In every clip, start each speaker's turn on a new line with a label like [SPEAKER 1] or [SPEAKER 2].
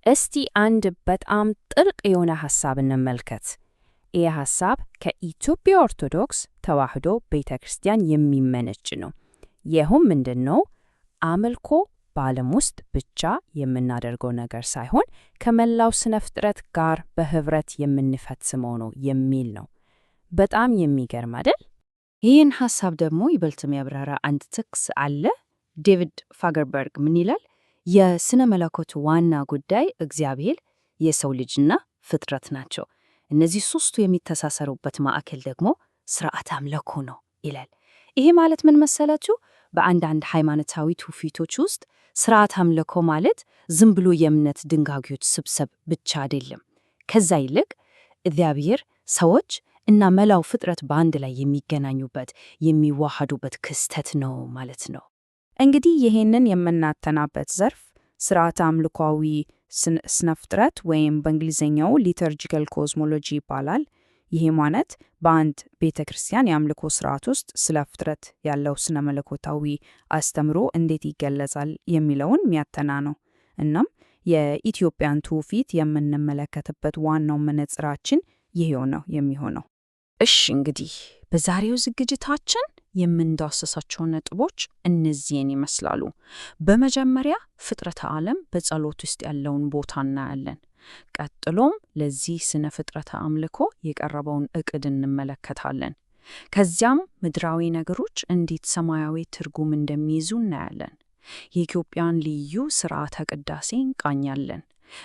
[SPEAKER 1] እስቲ አንድ በጣም ጥልቅ የሆነ ሐሳብ እንመልከት። ይህ ሐሳብ ከኢትዮጵያ ኦርቶዶክስ ተዋሕዶ ቤተ ክርስቲያን የሚመነጭ ነው። ይህም ምንድን ነው? አምልኮ በዓለም ውስጥ ብቻ የምናደርገው ነገር ሳይሆን ከመላው ስነ ፍጥረት ጋር በህብረት የምንፈጽመው ነው የሚል ነው። በጣም የሚገርም አይደል?
[SPEAKER 2] ይህን ሐሳብ ደግሞ ይበልጥ የሚያብራራ አንድ ጥቅስ አለ። ዴቪድ ፋገርበርግ ምን ይላል? የስነ መለኮት ዋና ጉዳይ እግዚአብሔር፣ የሰው ልጅና ፍጥረት ናቸው። እነዚህ ሶስቱ የሚተሳሰሩበት ማዕከል ደግሞ ስርዓተ አምልኮ ነው ይላል። ይሄ ማለት ምን መሰላችሁ? በአንዳንድ ሃይማኖታዊ ትውፊቶች ውስጥ ስርዓተ አምልኮ ማለት ዝም ብሎ የእምነት ድንጋጌዎች ስብስብ ብቻ አይደለም። ከዛ ይልቅ እግዚአብሔር፣ ሰዎች እና መላው ፍጥረት በአንድ ላይ የሚገናኙበት የሚዋሃዱበት ክስተት ነው ማለት ነው።
[SPEAKER 1] እንግዲህ ይሄንን የምናጠናበት ዘርፍ ስርዓተ አምልኮዊ ስነ ፍጥረት ወይም በእንግሊዝኛው ሊተርጂካል ኮዝሞሎጂ ይባላል። ይሄ ማለት በአንድ ቤተ ክርስቲያን የአምልኮ ስርዓት ውስጥ ስለ ፍጥረት ያለው ስነ መለኮታዊ አስተምሮ እንዴት ይገለጻል የሚለውን የሚያጠና ነው። እናም የኢትዮጵያን ትውፊት የምንመለከትበት ዋናው መነጽራችን ይሄው ነው የሚሆነው።
[SPEAKER 2] እሺ፣ እንግዲህ በዛሬው ዝግጅታችን የምንዳሰሳቸው ነጥቦች እነዚህን ይመስላሉ። በመጀመሪያ ፍጥረተ ዓለም በጸሎት ውስጥ ያለውን ቦታ እናያለን። ቀጥሎም ለዚህ ስነ ፍጥረተ አምልኮ የቀረበውን ዕቅድ እንመለከታለን። ከዚያም ምድራዊ ነገሮች እንዴት ሰማያዊ ትርጉም እንደሚይዙ እናያለን። የኢትዮጵያን ልዩ ሥርዓተ ቅዳሴ እንቃኛለን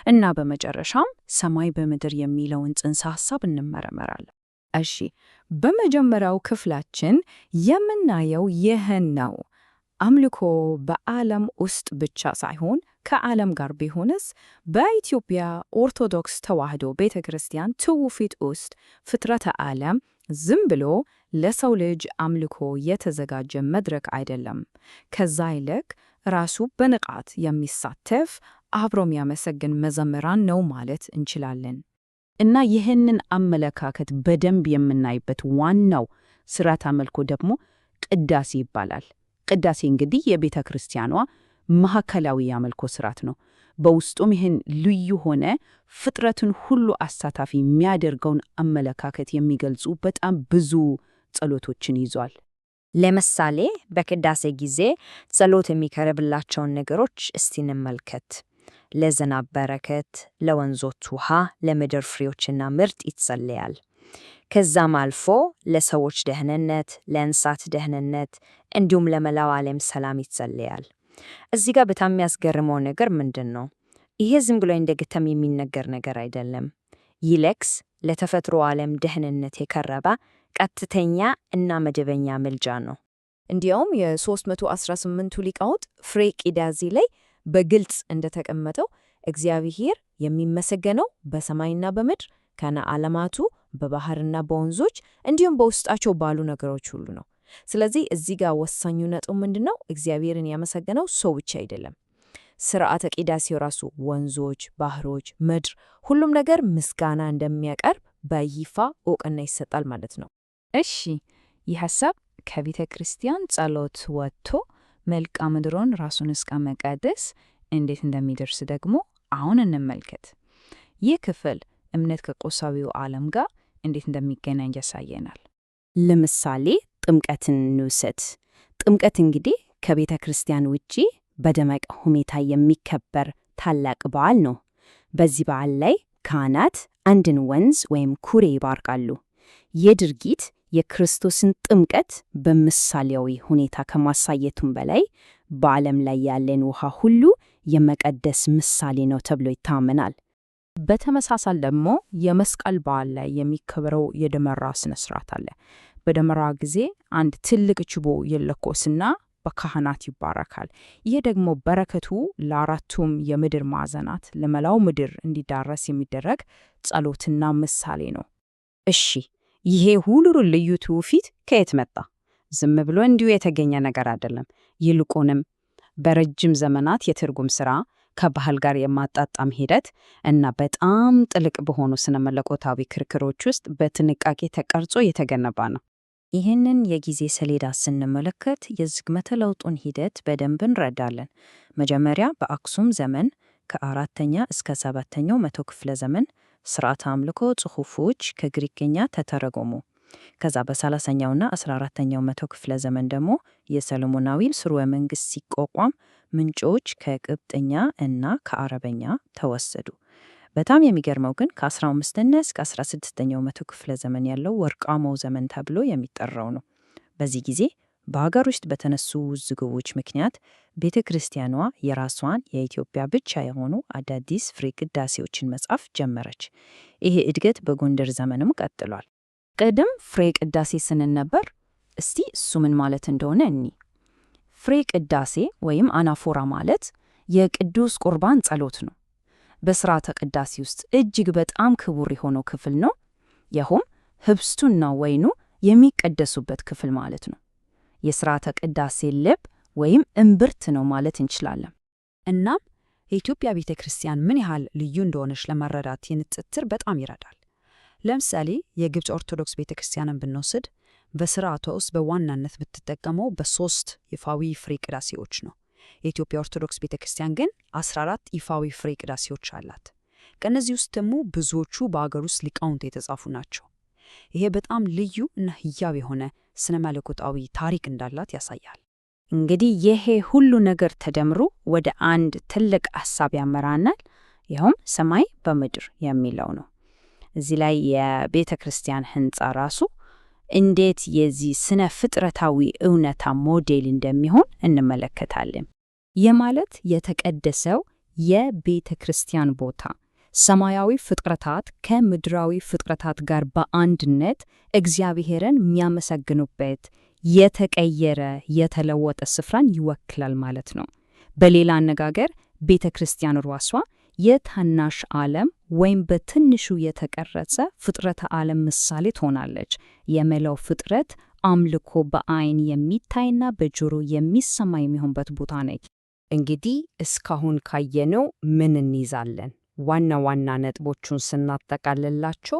[SPEAKER 2] እና በመጨረሻም ሰማይ በምድር የሚለውን ጽንሰ ሐሳብ እንመረመራለን።
[SPEAKER 1] እሺ፣ በመጀመሪያው ክፍላችን የምናየው ይህን ነው። አምልኮ በዓለም ውስጥ ብቻ ሳይሆን ከዓለም ጋር ቢሆንስ? በኢትዮጵያ ኦርቶዶክስ ተዋሕዶ ቤተ ክርስቲያን ትውፊት ውስጥ ፍጥረተ ዓለም ዝም ብሎ ለሰው ልጅ አምልኮ የተዘጋጀ መድረክ አይደለም። ከዛ ይልቅ ራሱ በንቃት የሚሳተፍ አብሮ የሚያመሰግን መዘምራን ነው ማለት እንችላለን።
[SPEAKER 2] እና ይህንን አመለካከት በደንብ የምናይበት ዋናው ስርዓተ አምልኮ ደግሞ ቅዳሴ ይባላል። ቅዳሴ እንግዲህ የቤተ ክርስቲያኗ ማዕከላዊ የአምልኮ ስርዓት ነው። በውስጡም ይህን ልዩ ሆነ ፍጥረትን ሁሉ አሳታፊ የሚያደርገውን አመለካከት የሚገልጹ በጣም ብዙ ጸሎቶችን ይዟል።
[SPEAKER 3] ለምሳሌ በቅዳሴ ጊዜ ጸሎት የሚቀርብላቸውን ነገሮች እስቲ እንመልከት። ለዝናብ በረከት፣ ለወንዞች ውሃ፣ ለምድር ፍሬዎችና ምርት ይጸለያል። ከዛም አልፎ ለሰዎች ደህንነት፣ ለእንስሳት ደህንነት እንዲሁም ለመላው ዓለም ሰላም ይጸለያል። እዚህ ጋር በጣም የሚያስገርመው ነገር ምንድን ነው? ይሄ ዝም ብሎ እንደ ግጥም የሚነገር ነገር አይደለም። ይልቅስ ለተፈጥሮ ዓለም ደህንነት የቀረበ ቀጥተኛ እና መደበኛ ምልጃ ነው።
[SPEAKER 1] እንዲያውም የ318ቱ ሊቃውንት ፍሬ ቅዳሴ ላይ በግልጽ እንደተቀመጠው እግዚአብሔር የሚመሰገነው በሰማይና በምድር ከነ ዓለማቱ በባህርና በወንዞች እንዲሁም በውስጣቸው ባሉ ነገሮች ሁሉ ነው። ስለዚህ እዚህ ጋር ወሳኙ ነጥብ ምንድነው? እግዚአብሔርን ያመሰገነው ሰው ብቻ አይደለም። ስርዓተ ቅዳሴው ራሱ ወንዞች፣ ባህሮች፣ ምድር ሁሉም ነገር ምስጋና እንደሚያቀርብ በይፋ እውቅና ይሰጣል ማለት ነው።
[SPEAKER 2] እሺ፣ ይህ ሐሳብ ከቤተ ክርስቲያን ጸሎት ወጥቶ መልክዓ ምድሩን ራሱን እስከ መቀደስ እንዴት እንደሚደርስ ደግሞ አሁን እንመልከት። ይህ ክፍል እምነት ከቁሳዊው ዓለም ጋር እንዴት እንደሚገናኝ ያሳየናል።
[SPEAKER 1] ለምሳሌ ጥምቀትን እንውሰድ። ጥምቀት እንግዲህ ከቤተ ክርስቲያን ውጪ በደመቀ ሁኔታ የሚከበር ታላቅ በዓል ነው። በዚህ በዓል ላይ ካህናት አንድን ወንዝ ወይም ኩሬ ይባርካሉ። ይህ ድርጊት የክርስቶስን ጥምቀት በምሳሌያዊ ሁኔታ ከማሳየቱም በላይ በዓለም ላይ ያለን ውሃ ሁሉ የመቀደስ ምሳሌ ነው ተብሎ ይታመናል።
[SPEAKER 2] በተመሳሳይ ደግሞ የመስቀል በዓል ላይ የሚከበረው የደመራ ስነ ስርዓት አለ። በደመራ ጊዜ አንድ ትልቅ ችቦ ይለኮስና በካህናት ይባረካል። ይህ ደግሞ በረከቱ ለአራቱም የምድር ማዕዘናት ለመላው ምድር እንዲዳረስ የሚደረግ ጸሎትና ምሳሌ ነው።
[SPEAKER 1] እሺ፣ ይሄ ሁሉ ልዩ ትውፊት ከየት መጣ? ዝም ብሎ እንዲሁ የተገኘ ነገር አይደለም። ይልቁንም በረጅም ዘመናት የትርጉም ሥራ ከባህል ጋር የማጣጣም ሂደት እና በጣም ጥልቅ በሆኑ ስነ መለኮታዊ ክርክሮች ውስጥ በጥንቃቄ ተቀርጾ የተገነባ ነው።
[SPEAKER 3] ይህንን የጊዜ ሰሌዳ ስንመለከት የዝግመተ ለውጡን ሂደት በደንብ እንረዳለን። መጀመሪያ በአክሱም ዘመን
[SPEAKER 2] ከ4ኛ እስከ 7ኛው መቶ ክፍለ ዘመን ስርዓተ አምልኮ ጽሑፎች ከግሪክኛ ተተረጎሙ። ከዛ በ30ኛውና 14ኛው መቶ ክፍለ ዘመን ደግሞ የሰሎሞናዊ ስርወ መንግስት ሲቋቋም ምንጮች ከቅብጥኛ እና ከአረበኛ ተወሰዱ። በጣም የሚገርመው ግን ከ15ኛ እስከ 16ኛው መቶ ክፍለ ዘመን ያለው ወርቃማው ዘመን ተብሎ የሚጠራው ነው። በዚህ ጊዜ በሀገር ውስጥ በተነሱ ውዝግቦች ምክንያት ቤተ ክርስቲያኗ የራሷን የኢትዮጵያ ብቻ የሆኑ አዳዲስ ፍሬ ቅዳሴዎችን መጻፍ ጀመረች። ይሄ እድገት በጎንደር ዘመንም ቀጥሏል።
[SPEAKER 1] ቅድም ፍሬ ቅዳሴ ስንል ነበር። እስቲ እሱ ምን ማለት እንደሆነ እኒ ፍሬ ቅዳሴ ወይም አናፎራ ማለት የቅዱስ ቁርባን ጸሎት ነው። በሥርዓተ ቅዳሴ ውስጥ እጅግ በጣም ክቡር የሆነው ክፍል ነው። ይኸውም ህብስቱና ወይኑ የሚቀደሱበት ክፍል ማለት ነው። የሥርዓተ ቅዳሴ ልብ ወይም እምብርት ነው ማለት እንችላለን። እናም የኢትዮጵያ ቤተ ክርስቲያን ምን ያህል ልዩ እንደሆነች ለመረዳት የንጽጽር በጣም ይረዳል። ለምሳሌ የግብፅ ኦርቶዶክስ ቤተ ክርስቲያንን ብንወስድ በሥርዓቷ ውስጥ በዋናነት የምትጠቀመው በ3 ይፋዊ ፍሬ ቅዳሴዎች ነው። የኢትዮጵያ ኦርቶዶክስ ቤተ ክርስቲያን ግን 14 ይፋዊ ፍሬ ቅዳሴዎች አላት። ከእነዚህ ውስጥ ደግሞ ብዙዎቹ በአገር ውስጥ ሊቃውንት የተጻፉ ናቸው። ይሄ በጣም ልዩ እና ህያው የሆነ ስነ መለኮታዊ ታሪክ እንዳላት ያሳያል።
[SPEAKER 3] እንግዲህ ይሄ ሁሉ ነገር ተደምሮ ወደ አንድ ትልቅ ሐሳብ ያመራናል። ይኸውም ሰማይ በምድር የሚለው ነው። እዚህ ላይ የቤተ ክርስቲያን ህንፃ ራሱ እንዴት የዚህ ስነ ፍጥረታዊ እውነታ ሞዴል እንደሚሆን እንመለከታለን። ይህ ማለት የተቀደሰው የቤተ ክርስቲያን ቦታ ሰማያዊ ፍጥረታት ከምድራዊ ፍጥረታት ጋር በአንድነት እግዚአብሔርን የሚያመሰግኑበት የተቀየረ የተለወጠ ስፍራን ይወክላል ማለት ነው። በሌላ አነጋገር ቤተ ክርስቲያን ራሷ የታናሽ ዓለም ወይም በትንሹ የተቀረጸ ፍጥረተ ዓለም ምሳሌ ትሆናለች። የመላው ፍጥረት አምልኮ በአይን የሚታይና በጆሮ የሚሰማ የሚሆንበት ቦታ ነች።
[SPEAKER 1] እንግዲህ እስካሁን ካየነው ምን እንይዛለን? ዋና ዋና ነጥቦቹን ስናጠቃልላቸው፣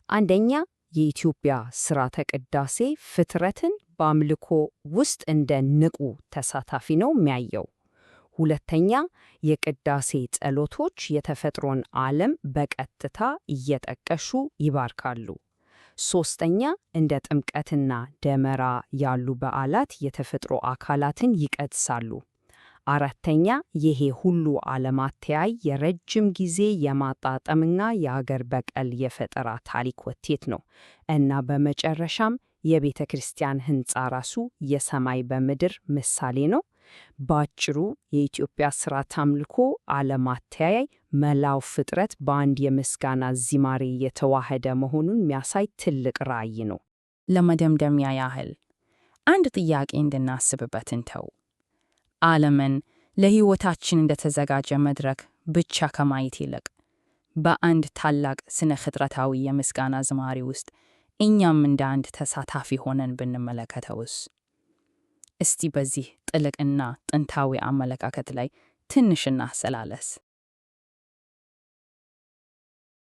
[SPEAKER 1] አንደኛ የኢትዮጵያ ሥርዓተ ቅዳሴ ፍጥረትን በአምልኮ ውስጥ እንደ ንቁ ተሳታፊ ነው የሚያየው። ሁለተኛ የቅዳሴ ጸሎቶች የተፈጥሮን ዓለም በቀጥታ እየጠቀሱ ይባርካሉ። ሶስተኛ እንደ ጥምቀትና ደመራ ያሉ በዓላት የተፈጥሮ አካላትን ይቀድሳሉ። አራተኛ ይሄ ሁሉ ዓለማተያይ የረጅም ጊዜ የማጣጠምና የአገር በቀል የፈጠራ ታሪክ ውጤት ነው እና በመጨረሻም የቤተ ክርስቲያን ሕንፃ ራሱ የሰማይ በምድር ምሳሌ ነው። ባጭሩ የኢትዮጵያ ሥርዓተ አምልኮ ዓለማተያይ መላው ፍጥረት በአንድ የምስጋና ዝማሬ የተዋሃደ መሆኑን የሚያሳይ ትልቅ ራዕይ ነው።
[SPEAKER 2] ለመደምደሚያ ያህል አንድ ጥያቄ እንድናስብበት እንተው። ዓለምን ለሕይወታችን እንደተዘጋጀ መድረክ ብቻ ከማየት ይልቅ በአንድ ታላቅ ስነ ፍጥረታዊ የምስጋና ዝማሬ ውስጥ እኛም እንደ አንድ ተሳታፊ ሆነን ብንመለከተውስ? እስቲ በዚህ ጥልቅና ጥንታዊ አመለካከት ላይ ትንሽ እናሰላልስ።